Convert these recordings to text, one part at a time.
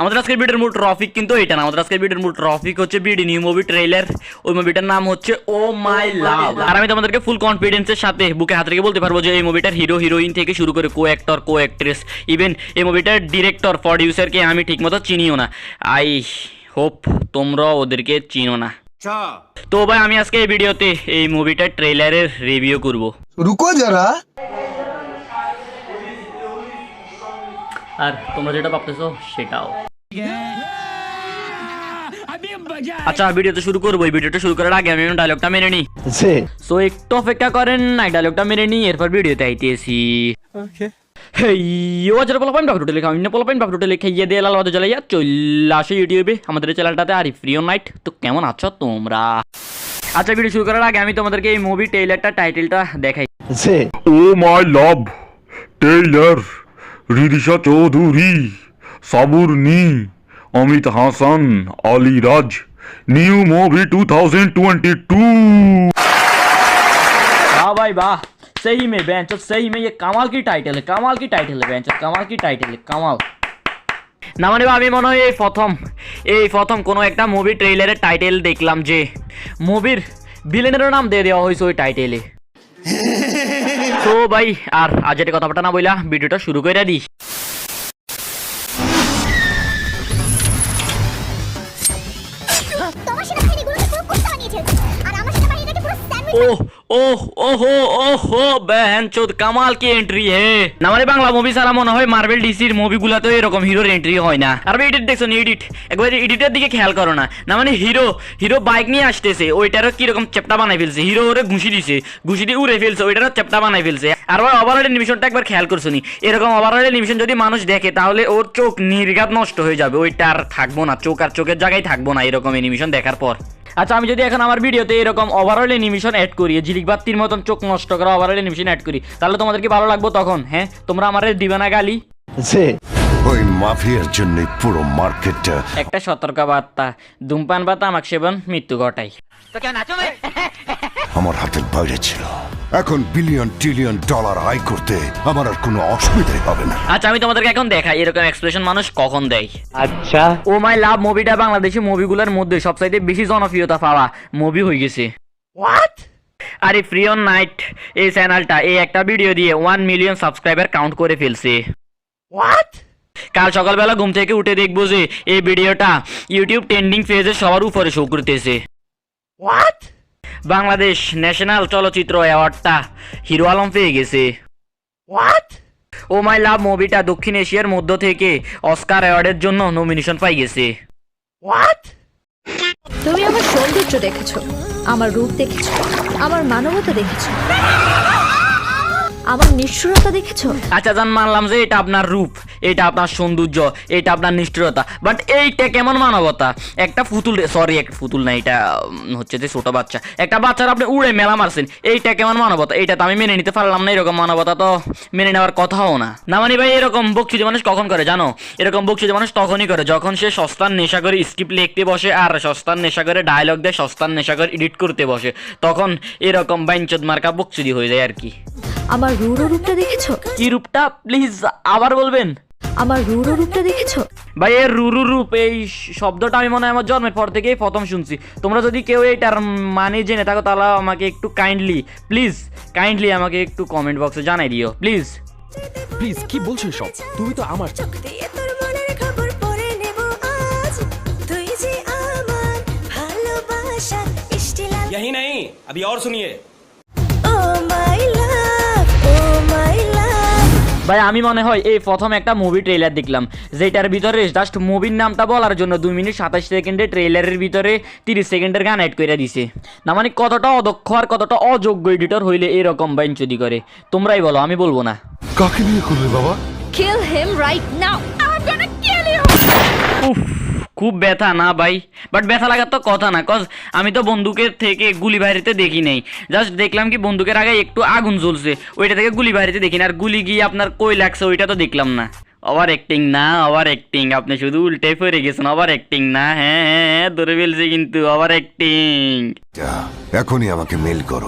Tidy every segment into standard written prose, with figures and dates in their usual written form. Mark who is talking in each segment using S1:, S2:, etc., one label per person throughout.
S1: আমাদের আজকের ভিডিওর মূল টপিক কিন্তু এটা না, আমাদের আজকের ভিডিওর মূল টপিক হচ্ছে বিডি নিউ মুভি ট্রেলার। ওই মুভিটার নাম হচ্ছে ও মাই লাভ। আর আমি তোমাদেরকে ফুল কনফিডেন্সের সাথে বুকে হাত রেখে বলতে পারবো যে এই মুভিটার হিরো হিরোইন থেকে শুরু করে কো অ্যাক্টর কো অ্যাক্ট্রেস ইভেন এই মুভিটার ডিরেক্টর প্রডিউসারকে আমি ঠিকমতো চিনিও না। আই হোপ তোমরা ওদেরকে চিনো না। তো ভাই আমি আজকে এই ভিডিওতে এই মুভিটার ট্রেলারের রিভিউ করব।
S2: রুকো যারা।
S1: আর তোমরা যেটা ভাবতেছো সেটাও। আচ্ছা ভিডিওটা শুরু করবো। এই ভিডিওটা শুরু করার আগে আমি ডায়লগটা মেনে নিই। সো একটু অপেক্ষা করেন, নাই ডায়লগটা মেনে নিই, এরপর ভিডিওতে আইতেছি। আমাদের চ্যানেলটাতে আরিফ রিয়ন নাইট। তো কেমন আছো তোমরা? আচ্ছা ভিডিও শুরু করার আগে আমি তোমাদেরকে এই মুভি ট্রেলারটা টাইটেলটা দেখাই।
S3: ও মাই লাভ টেইলার, রিদিশা চৌধুরী, সাবুর নি, অমিত হাসান, আলী রাজ, নিউ মুভি 2022।
S1: वाह भाई वाह, सही में बेंच, सही में ये कमाल की टाइटल है, कमाल की टाइटल है बेंच, कमाल की टाइटल है, कमाल না। মানে আমি মনে হয় এই প্রথম কোনো একটা মুভি ট্রেলারের টাইটেল দেখলাম যে মুভির ভিলেনেরও নাম দিয়ে দেওয়া হয়েছে ওই টাইটেলে। তো ভাই আর আজ এটা কথাটা না বইলা ভিডিওটা শুরু করে দিই। কামাল কি এন্ট্রি হে না। মানে বাংলা মুভি ছাড়া মনে হয় মার্বেল ডিসির মুভিগুলোতে এরকম হিরোর এন্ট্রি হয় না। আর এডিট দেখছো এডিট, একবার এডিটের দিকে খেয়াল করো না। না মানে হিরো বাইক নিয়ে আসতেছে, ওইটারও কিরকম চ্যাপ্টা বানাই ফেলছে, হিরো ওরে ঘুষি দিছে, ঘুষি দিয়ে উড়ে ফেলছে, ওইটারও চ্যাপ্টা বানাই ফেলছে। আর ওভারঅল অ্যানিমেশনটা একবার খেয়াল করছো নি? এরকম ওভারঅল অ্যানিমেশন যদি মানুষ দেখে তাহলে ওর চোখ নির্ঘাত নষ্ট হয়ে যাবে, ওইটা আর থাকবো না, চোখ আর চোখের জায়গায় থাকবো না এরকম অ্যানিমেশন দেখার পর। আচ্ছা আমি যদি এখন আমার ভিডিওতে এরকম ওভারঅল অ্যানিমেশন অ্যাড করি, ঝিলিক বাতির মতন চোখ নষ্ট করা ওভারঅল অ্যানিমেশন অ্যাড করি, তাহলে তোমাদের কি ভালো লাগবে তখন? হ্যাঁ তোমরা আমারে দিবে না গালি?
S4: ওই মাফিয়ার জন্য পুরো মার্কেটটা।
S1: একটা সতর্কবার্তা, ধূমপান বা তামাক সেবন মৃত্যু ঘটায়।
S4: আমার হাতের বাইরে ছিল, এখন বিলিয়ন ট্রিলিয়ন ডলার আয় করতে আমার আর কোনো অসুবিধাই হবে না।
S1: আচ্ছা আমি তোমাদেরকে এখন দেখাই এরকম এক্সপ্রেশন মানুষ কখন দেয়। আচ্ছা ও মাই লাভ মুভিটা বাংলাদেশি মুভিগুলোর মধ্যে সবচাইতে বেশি জনপ্রিয়তা পাওয়া মুভি হয়ে গেছে। আরিফ রিয়ন নাইট এই চ্যানেলটা এই একটা ভিডিও দিয়ে 1 মিলিয়ন সাবস্ক্রাইবার কাউন্ট করে ফেলছে। কাল সকালবেলা ঘুম থেকে উঠে দেখবো যে এই ভিডিওটা ইউটিউব ট্রেন্ডিং পেজে সবার উপরে শো করতেছে। বাংলাদেশ ন্যাশনাল চলচ্চিত্র অ্যাওয়ার্ডটা হিরো আলম পেয়ে গেছে। ও মাই লাভ মুভিটা দক্ষিণ এশিয়ার মধ্য থেকে অস্কার অ্যাওয়ার্ডের জন্য নমিনেশন পাই গেছে।
S5: তুমি আমার সৌন্দর্য দেখেছো, আমার রূপ দেখেছো, আমার মানবতা দেখেছো, আমার নিষ্ঠুরতা দেখেছো।
S1: আচ্ছা জান মানলাম যে এটা আপনার রূপ, এটা আপনার সৌন্দর্য, এটা আপনার নিষ্ঠুরতা, বাট এইটা কেমন মানবতা? একটা পুতুল, সরি একটা পুতুল না, এটা হচ্ছে যে ছোট বাচ্চা, একটা বাচ্চার আপনি উড়ে মেলা মারছেন, এইটা কেমন মানবতা? এইটা তো আমি মেনে নিতে পারলাম না, এরকম মানবতা তো মেনে নেওয়ার কথাও না। না মানে ভাই এরকম বকচুদি মানুষ কখন করে জানো? এরকম বকচুদি মানুষ তখনই করে যখন সে সস্তার নেশা করে স্ক্রিপ্ট লিখতে বসে, আর সস্তার নেশা করে ডায়লগ দেয়, সস্তার নেশা করে এডিট করতে বসে, তখন এরকম বাইনচোদ মার্কা বকচুদি হয়ে যায় আর কি।
S5: আমার রূঢ় রূপটা দেখেছো?
S1: কি রূপটা প্লিজ আবার বলবেন?
S5: আমার রূঢ় রূপটা দেখেছো? ভাই
S1: এর রুরু রূপ এই শব্দটা আমি মনে হয় আমার জন্মের পর থেকেই প্রথম শুনছি। তোমরা যদি কেউ এইটার মানে জেনে থাকো তাহলে আমাকে একটু কাইন্ডলি আমাকে একটু কমেন্ট বক্সে জানাই দিও প্লিজ।
S6: কি বলছো সব? তুমি তো আমার
S7: यही नहीं अभी और सुनिए।
S1: ভাই আমি মনে হয় এই প্রথম একটা মুভি ট্রেলার দেখলাম যেটার ভিতরে জাস্ট মুভির নামটা বলার জন্য 2 মিনিট 27 সেকেন্ডে ট্রেলারের ভিতরে 30 সেকেন্ডের গান অ্যাড করে দিছে। না মানে কতটা অদক্ষ আর কতটা অযোগ্য এডিটর হইলে এরকম বাইনচুদি করে? তোমরাই বলো, আমি বলবো না।
S4: কাকে নিয়ে করবে বাবা?
S5: Kill him right now, I am gonna kill you.
S1: উফ খুব ব্যথা না ভাই, বাট ব্যথা লাগার তো কথা না, কজ আমি তো বন্দুকের থেকে গুলি বাইরেতে দেখি নাই, জাস্ট দেখলাম কি বন্দুকের আগে একটু আগুন জ্বলছে, ওইটা থেকে গুলি বাইরেতে দেখি না, আর গুলি গিয়ে আপনার কই লাগছে ওইটা তো দেখলাম না, ওভার অ্যাক্টিং না, ওভার অ্যাক্টিং, আপনি শুধু উল্টে পড়ে গেছেন। ওভার অ্যাক্টিং না, হ্যাঁ হ্যাঁ হ্যাঁ, ধরে ফেলছে কিন্তু ওভার অ্যাক্টিং।
S4: এখনই আমাকে মেল করো।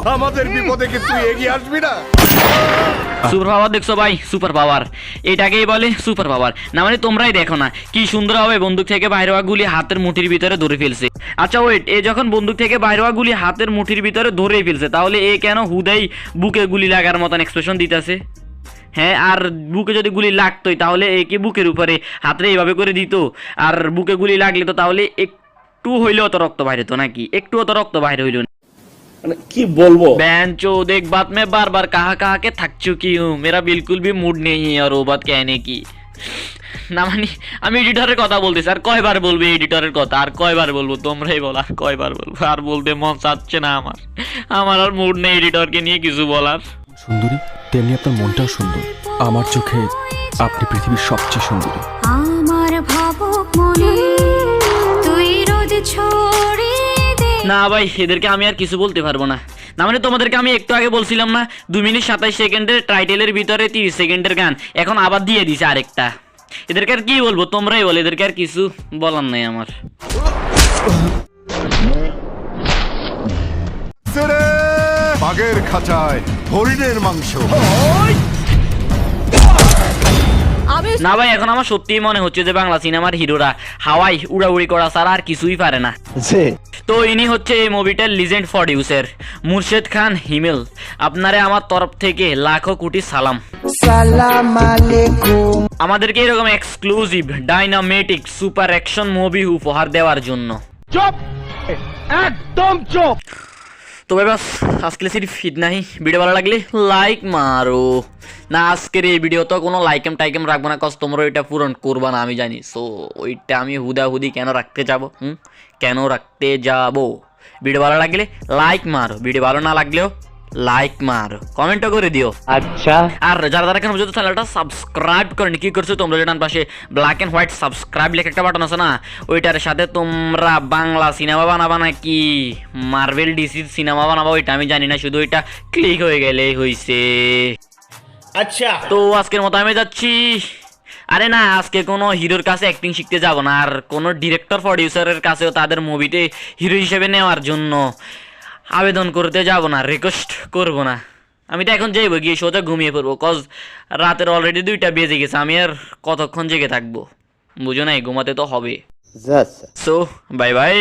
S1: সুপার পাওয়ার দেখছো ভাই, সুপার পাওয়ার, এটাকেই বলে সুপার পাওয়ার। না মানে তোমরাই দেখো না কি সুন্দর হবে বন্দুক থেকে বাইরে হওয়া গুলি হাতের মুঠির ভিতরে ধরে ফেলছে। আচ্ছা ওয়েট, এ যখন বন্দুক থেকে বাইরে হওয়া গুলি হাতের মুঠির ভিতরে ধরেই ফেলছে, তাহলে এ কেন হুদাই বুকে গুলি লাগার মতন এক্সপ্রেশন দিতেছে? হ্যাঁ, আর বুকে যদি গুলি লাগতোই তাহলে একে বুকের উপরে হাতরে এইভাবে করে দিত, আর বুকে গুলি লাগলে তো তাহলে একটু হইলেও তো রক্ত বাইরে তো, নাকি একটুও তো রক্ত বাইরে হইল না।
S2: কি বলবো
S1: बेंचो देख बात में बार बार कहा के थक चुकी हूँ, मेरा बिल्कुल भी मूड नहीं है और वो बात कहने की। না মানে আমি এডিটরের কথা বলতেছি, আর কয়বার বলবো এডিটরের কথা, আর কয়বার বলবো, তোমরাই বলো আর কয়বার বলবো, আর বলতে মন চাচ্ছে না আমার আর মুড নেই এডিটরকে নিয়ে কিছু বলার।
S6: সুন্দরী তেমনি আপনার মনটাও সুন্দর। আমার চোখে আপনি পৃথিবীর সবচেয়ে সুন্দরী।
S8: আমার ভাবুক মনে তুই রোদ ছড়িয়ে দে।
S1: না ভাই, এদেরকে আমি আর কিছু বলতে পারবো না। না মানে তোমাদেরকে আমি একটু আগে বলছিলাম না 2 মিনিট 27 সেকেন্ডের টাইটেলের ভিতরে 30 সেকেন্ডের গান, এখন আবার দিয়ে দিছে আরেকটা। এদেরকে আর কি বলবো, তোমরাই বলো, এদেরকে আর কিছু বলার নাই আমার।
S4: বাঘের খাঁচায় হরিণের মাংস।
S5: আমি
S1: না ভাই, এখন আমার সত্যিই মনে হচ্ছে যে বাংলা সিনেমার হিরোরা হাওয়াই উড়াউড়ি করা ছাড়া আর কিছুই পারে না। তো ইনি হচ্ছে এই মুভিটার লিজেন্ড প্রডিউসার মুর্শেদ খান হিমেল। আপনারে আমার তরফ থেকে লাখো কোটি সালাম। আমাদেরকে এরকম এক্সক্লুসিভ ডাইনামেটিক সুপার অ্যাকশন মুভি উপহার দেওয়ার জন্য। তো ভাই বাস আজকে সির্ফ ইতনা হি। ভিডিও ভালো লাগলে লাইক মারো না। আজকের এই ভিডিও তো কোনো লাইকেম টাইকেম রাখবো না, কজ তোমরা ওইটা পূরণ করবা না আমি জানি। সো ওইটা আমি হুদাহুদি কেন রাখতে যাবো, কেন রাখতে যাবো? ভিডিও ভালো লাগলে লাইক মারো, ভিডিও ভালো না লাগলেও লাইক মারো, কমেন্টও করে দিও। আচ্ছা, আর যারা যারা কেন বুঝতে চ্যানেলটা সাবস্ক্রাইব করেনি কি করছো তোমরা, যেটা পাশে ব্ল্যাক এন্ড হোয়াইট সাবস্ক্রাইব লেখা একটা বাটন আছে না, ওইটার সাথে তোমরা বাংলা সিনেমা বানাবা নাকি মার্ভেল ডিসির সিনেমা বানাবা ওইটা আমি জানি না, শুধু ওইটা ক্লিক হয়ে গেলেই হইছে।
S7: अच्छा
S1: তো আজকের মতো আমি যাচ্ছি। আরে না, আজকে কোনো হিরোর কাছে অ্যাক্টিং শিখতে যাব না, আর কোনো ডিরেক্টর প্রডিউসারের কাছেও তাদের মুভিতে হিরো হিসেবে নেওয়ার জন্য আবেদন করতে যাব না, রিকোয়েস্ট করব না। আমি তো এখন যাইব গিয়ে সোজা ঘুমিয়ে পড়বো, কজ রাতের অলরেডি 2টা বেজে গেছে, আমি আর কতক্ষণ জেগে থাকবো বুঝো নাই, ঘুমাতে তো হবে। So bye bye.